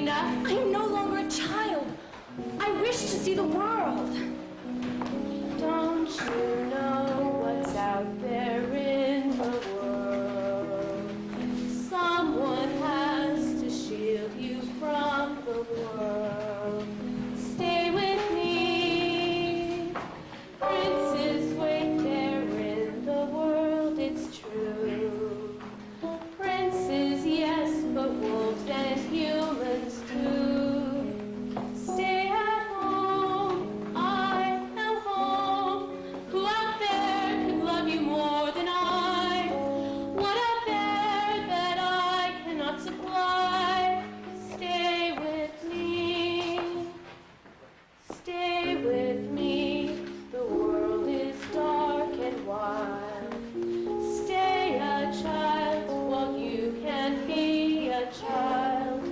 enough. I am no longer a child. I wish to see the world. Don't you know what's out there in the world? Someone has to shield you from the world. Stay with me. Princes wait there in the world, it's true. Princes, yes, but wolves and humans too. Stay at home, I am home. Who out there could love you more than I? What out there that I cannot supply? Stay with me. Stay with me. The world is dark and wild. Stay a child while you can be a child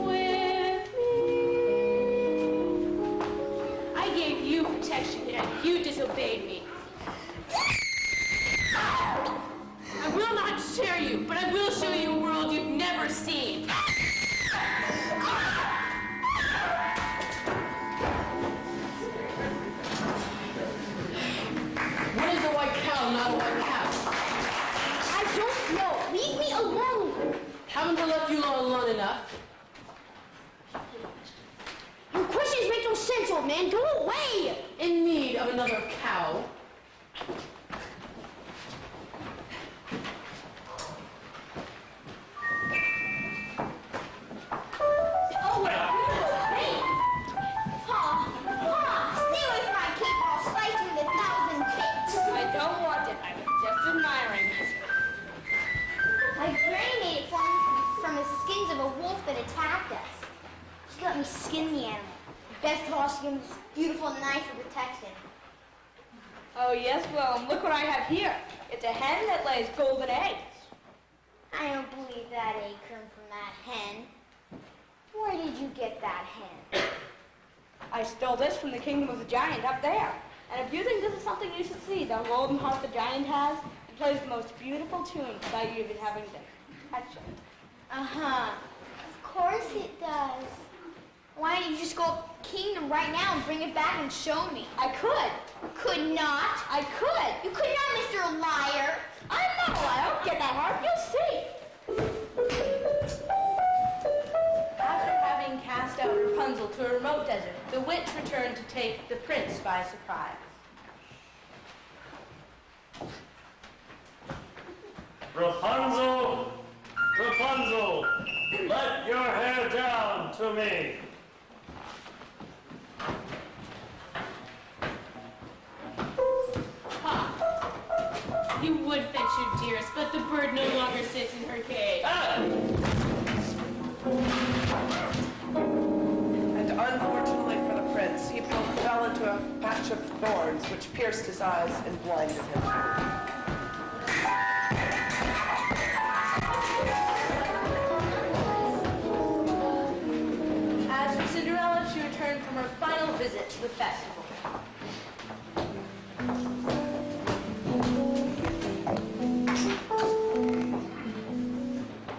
with me. I gave you protection and you disobeyed me. I will not share you, but I will show you a world you've never seen. What is a white cow, not a white cow? I don't know. Leave me alone. Haven't I left you alone enough? Your questions make no sense, old man. Go away. In need of another cow. Oh, hey. Pa, stay away from my cape or I'll slice you into 1,000 bits. I don't want it. I was just admiring it. My granny made it for me from the skins of a wolf that attacked us. She let me skin the animal. Best of all, she gave me this beautiful knife for protection. Oh, yes, well, look what I have here. It's a hen that lays golden eggs. I don't believe that acorn from that hen. Where did you get that hen? I stole this from the kingdom of the giant up there. And if you think this is something you should see, the golden harp the giant has, it plays the most beautiful tune without you even having to touch it. Uh-huh. Of course it does. Why don't you just go up to the kingdom right now and bring it back and show me? I could. Could not. I could. You could not, Mr. Liar. I'm not a liar. I'll get that harp. You'll see. After having cast out Rapunzel to a remote desert, the witch returned to take the prince by surprise. Rapunzel! Rapunzel! Let your hair down to me! You would fetch your dearest, but the bird no longer sits in her cage. And unfortunately for the prince, he fell into a patch of thorns which pierced his eyes and blinded him. As for Cinderella, she returned from her final visit to the festival.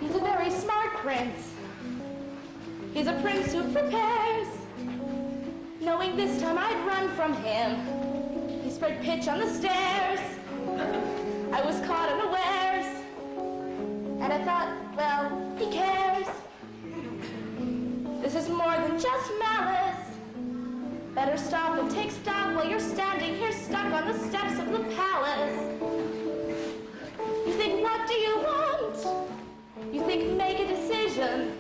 He's a very smart prince. He's a prince who prepares, knowing this time I'd run from him. He spread pitch on the stairs. I was caught unawares, and I thought, well, he cares. This is more than just malice. Better stop and take stock while you're standing here stuck on the steps of the palace. You think, what do you want? You think, make a decision.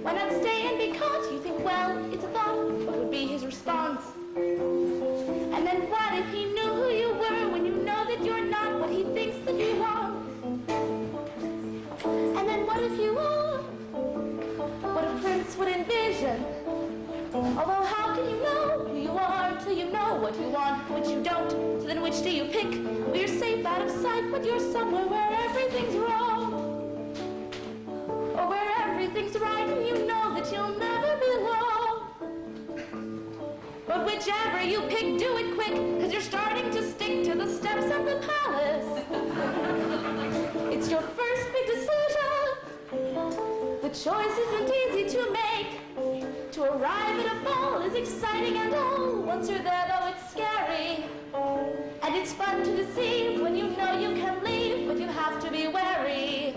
Why not stay and be caught? You think, well, it's a thought. What would be his response? And then what if he knew who you were when you know that you're not what he thinks that you want? And then what if you are what a prince would envision? Although how can you know who you are till you know what you want, what you don't? So then which do you pick? Well, you're safe out of sight, but you're somewhere where everything's wrong. Or where everything's right and you know that you'll never belong. But whichever you pick, do it quick, because you're starting to stick to the steps of the palace. It's your first big decision. The choice isn't easy to make. To arrive at a ball is exciting and all. Once you're there, though, it's scary. And it's fun to deceive when you know you can leave, but you have to be wary.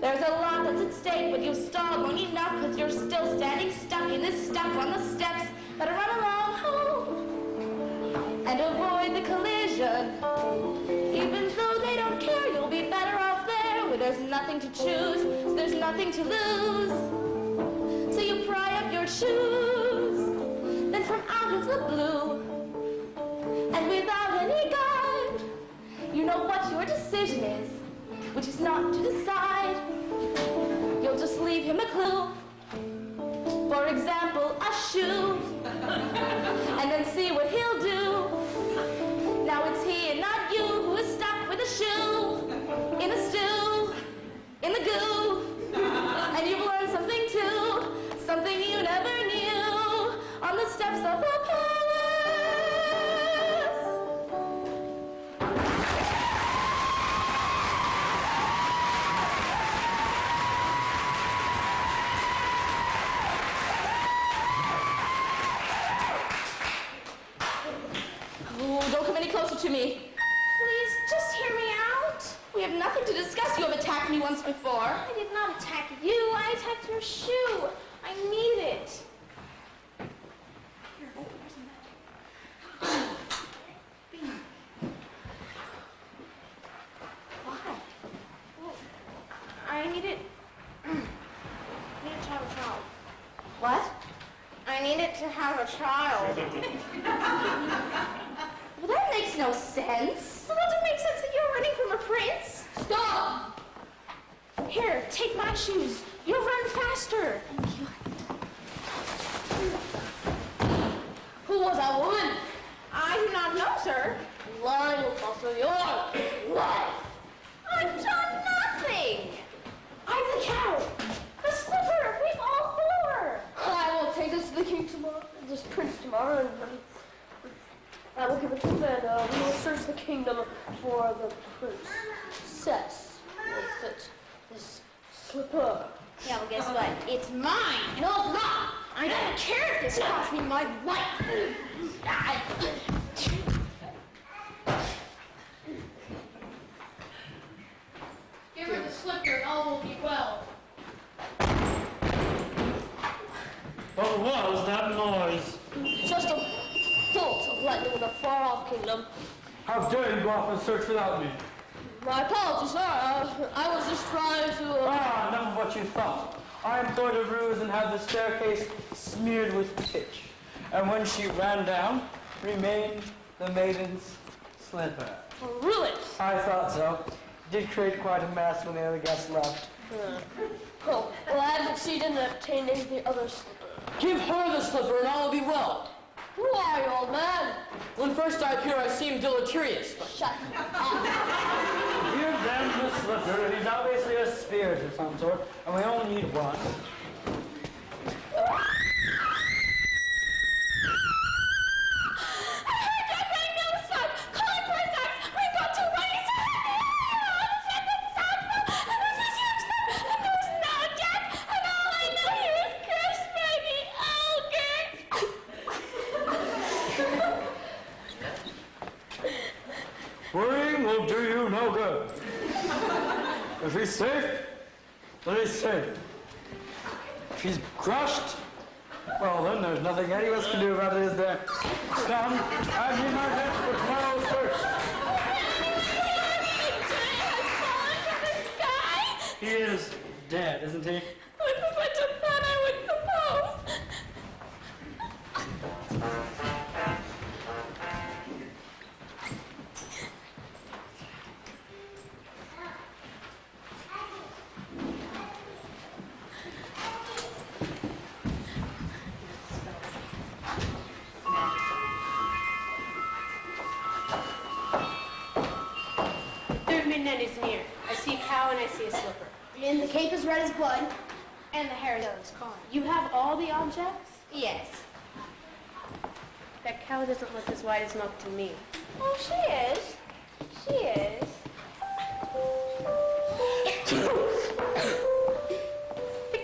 There's a lot that's at stake, but you've stalled long enough because you're still standing stuck in this stuff on the steps. Better run along home and avoid the collision. Even though they don't care, you'll be better off there where there's nothing to choose, so there's nothing to lose. So you pry up your shoes, then from out of the blue, and without any guide, you know what your decision is, which is not to decide. You'll just leave him a clue. For example, a shoe. And then see what he'll do. Now it's he and not you who is stuck with a shoe. In a stew. In the goo. And you've learned something too. Something you never knew. On the steps of a palace. Don't come any closer to me. Please, just hear me out. We have nothing to discuss. You have attacked me once before. I did not attack you. I attacked your shoe. I need it. Why? I need it. I need to have a child. What? I needed to have a child. Well, that makes no sense. Well, does it make sense that you're running from a prince? Stop! Here, take my shoes. You'll run faster. Thank you. Who was that woman? I do not know, sir. Lying will cost you your life. I've done nothing. I'm the cow. The slipper. We've all four. I will take this to the king tomorrow, this prince tomorrow, and I will give it to Feda. We will search the kingdom for the princess. Will fit this slipper. Yeah, well, guess what? It's mine. No, it's not. I don't care if this costs me my life. Give her the slipper and all will be well. What was that noise? Just a bolt of lightning in a far-off kingdom. How dare you go off and search without me? My apologies, sir. I was just trying to... Ah, enough of what you thought. I employed a ruse and had the staircase smeared with pitch. And when she ran down, remained the maiden's slipper. Really? I thought so. Did create quite a mess when the other guests left. Oh, well, I have succeeded in obtaining the other slipper. Give her the slipper and all will be well. Who are you, old man? When first I appear, I seem deleterious, but Shut up. Give them the slipper. He's obviously a spirit of some sort, and we only need one. Worrying will do you no good. If he's safe, then he's safe. If he's crushed, well, then there's nothing any of us can do about it, is there? Come, I've been my head for tomorrow's search. He is dead, isn't he? third midnight is near. I see a cow and I see a slipper. And the cape is red as blood, and the hair is yellow as corn. You have all the objects? Yes. That cow doesn't look as white as milk to me. Oh, she is. She is. The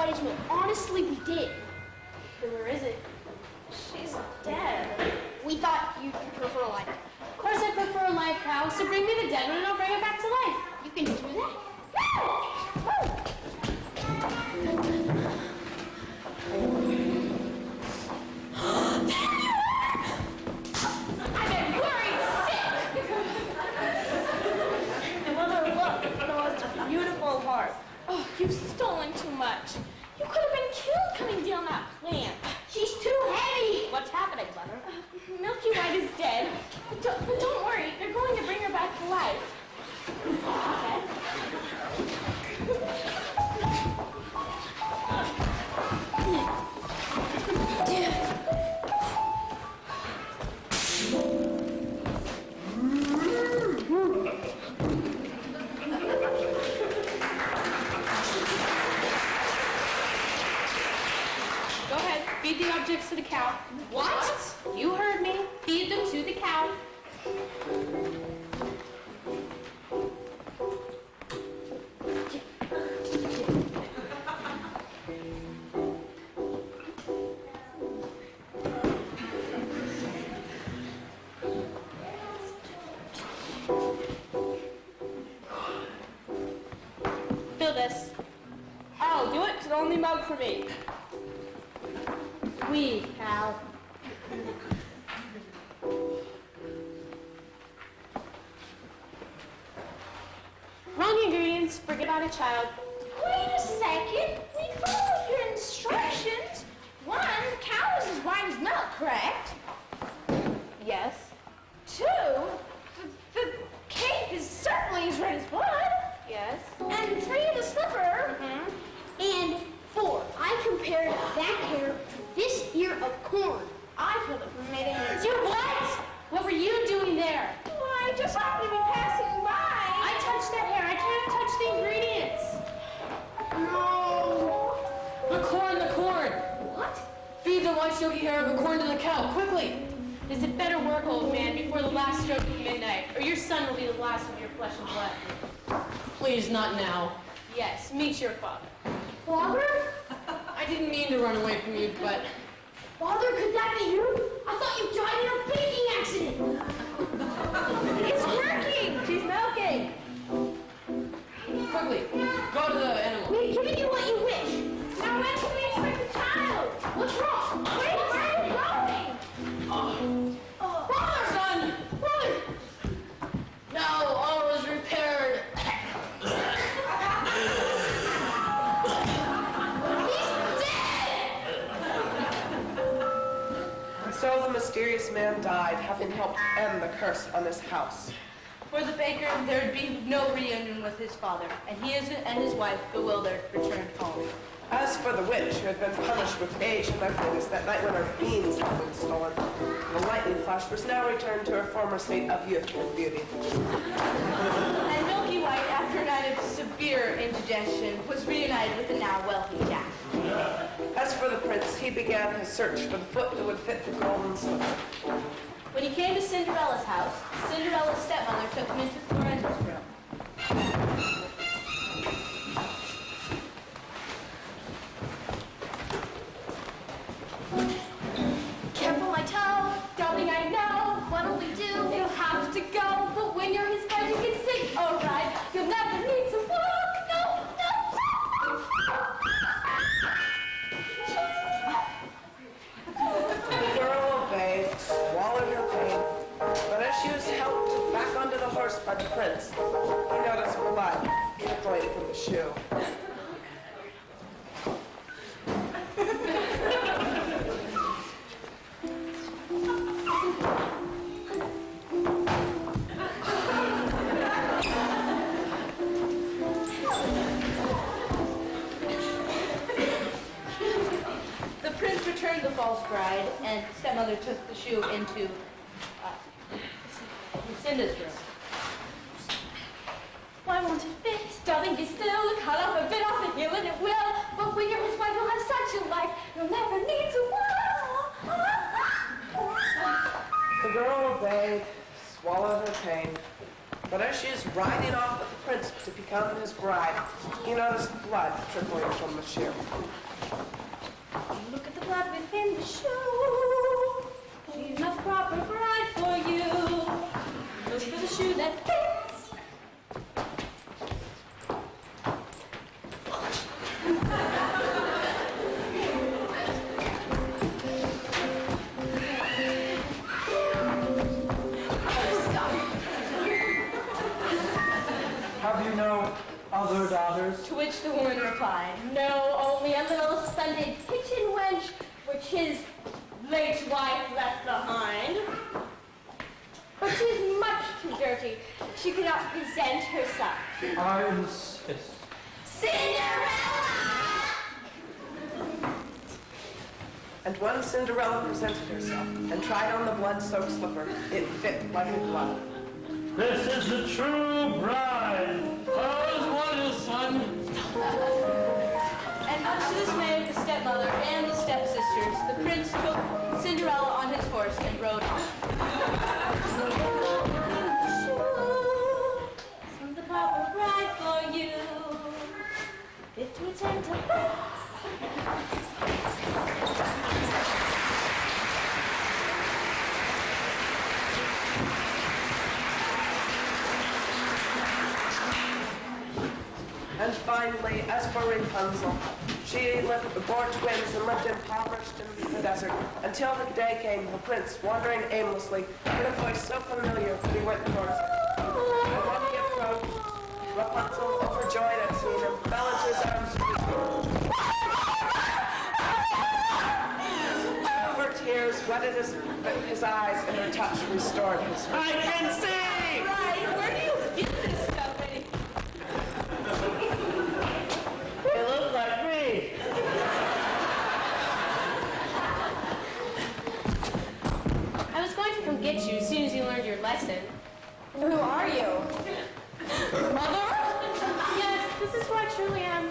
might as well honestly be dead. Then where is it? She's dead. We thought you'd prefer life. Of course I prefer a live cow, so bring me the dead one and I'll bring it back to life. You can do that? I've been worried sick. Mother, look, the most beautiful horse. Oh, you've stolen too much. You could have been killed coming down that plant. She's too heavy. What's happening, Mother? Milky White is dead. But don't worry, they're going to bring her back to life. Go ahead, feed the objects to the cow. What? You heard me. Feed them to the cow. Fill this. I'll do it, the only mug for me. Weed, cow. Wrong ingredients. Forget about a child. Wait a second. We followed your instructions. One, the cow is as white as milk, correct? Yes. Two, the cape is certainly as red as blood. Yes. And three, the slipper. And 4, I compared that hair to this ear of corn. I feel it from mating You what? What were you doing there? Well, I just happened to be passing by. I touched that hair. I can't touch the ingredients. No. The corn! What? Feed the white silky hair of the corn to the cow, quickly! Is it better work, old man, before the last stroke of midnight, or your son will be the last of your flesh and blood? Please, not now. Yes, meet your father. Father? I didn't mean to run away from you, but Father, could that be you? I thought you died in a baking accident. It's working. She's milking. quickly, go to the animal. We've given you what you wish. Now when can we expect the child? What's wrong? Wait, where are you going? Son! Now all is repaired. And so the mysterious man died, having helped end the curse on his house. For the baker, there'd be no reunion with his father, and he and his wife, bewildered, returned home. As for the witch, who had been punished with age and ugliness that night when her beans had been stolen, the lightning flash was now returned to her former state of youth and beauty. And Milky White, after a night of severe indigestion, was reunited with the now wealthy Jack. As for the prince, he began his search for the foot that would fit the golden slipper. When he came to Cinderella's house, Cinderella's stepmother took him into Florence's room. Careful, my toe. Darling, I know. What'll we do? You'll have to go. But when you're his friend, you can sing. All right. You'll never need to walk. No, The girl obeyed, swallowed her pain, but as she was helped back onto the horse by the prince, he noticed blood trickling from the shoe. The prince returned the false bride, and stepmother took the shoe into Cinder's room. Why won't it fit? Darling, be still. Cut off a bit off the heel and it will. But when you're his wife, you'll have such a life. You'll never need to walk. The girl obeyed, swallowed her pain, but as she was riding off with the prince to be become his bride, he noticed blood trickling from the shoe. Look at the blood within the shoe. She's the proper bride for you. Look for the shoe that fits. Have you no other daughters? To which the woman replied, No, only a little splendid kitchen wench, which his late wife left behind. But she's much too dirty. She cannot present herself. I insist. Cinderella! And when Cinderella presented herself and tried on the blood-soaked slipper, it fit like a glove. This is the true bride. Oh, what is son? and much to the dismay of the stepmother and the stepsisters, the prince took Cinderella on his horse and rode off. Some the proper bride for you. If we turn to books. And finally, as for Rapunzel, she bore twins and lived impoverished in the desert until the day came the prince, wandering aimlessly, heard a voice so familiar that he went towards her. And when he approached, Rapunzel, overjoyed at seeing him, fell into his arms and her tears wetted his eyes, and her touch restored his I can see! Right, where do you get this stuff, Eddie? They look like me. I was going to come get you as soon as you learned your lesson. Who are you? Mother? Yes, this is who I truly am.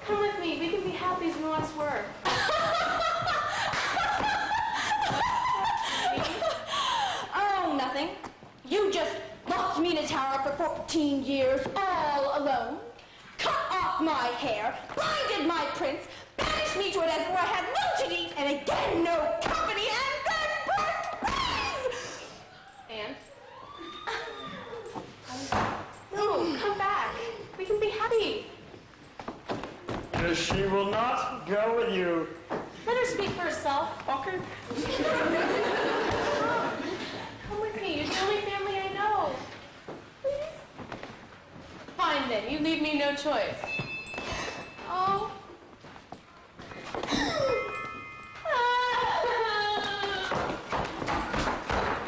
Come with me. We can be happy as we once were. Oh, nothing. You just locked me in a tower for 14 years all alone, cut off my hair, blinded my prince, banished me to a desert where I had no to eat, and again no company, and then burnt brains! And? No, come back. We can be happy. She will not go with you. Let her speak for herself. Okay. Come with me. You're the only family I know. Please? Fine then. You leave me no choice. Oh.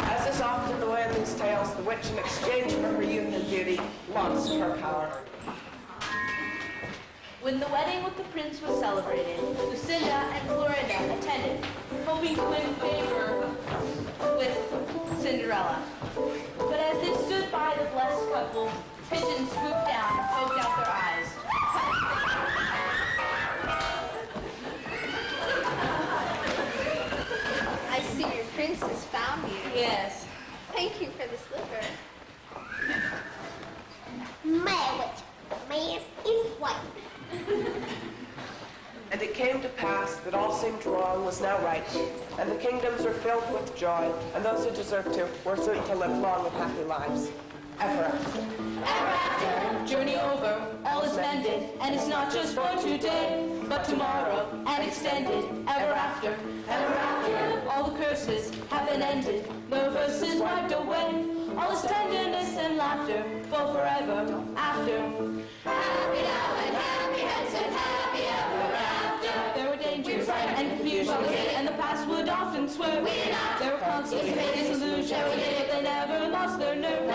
As is often the way in these tales, the witch, in exchange for her youth and beauty, lost her power. When the wedding with the prince was celebrated, Lucinda and Florinda attended, hoping to win favor with Cinderella. But as they stood by the blessed couple, pigeons swooped down and poked out their eyes. I see your prince has found you. Yes. Thank you for the slipper. My witch, man in white. And it came to pass that all seemed wrong was now right, and the kingdoms were filled with joy, and those who deserved to were soon to live long and happy lives, ever after. Ever after, journey over, all is mended, and it's not just for today, but tomorrow, and extended, ever after, ever after. All the curses have been ended, no verses wiped away, all is tenderness and laughter, for forever after. Happy now and happy hence and happy ever after. There were dangers and confusions, and the past would often swerve. There were conflicts and disillusions, but they never lost their nerve.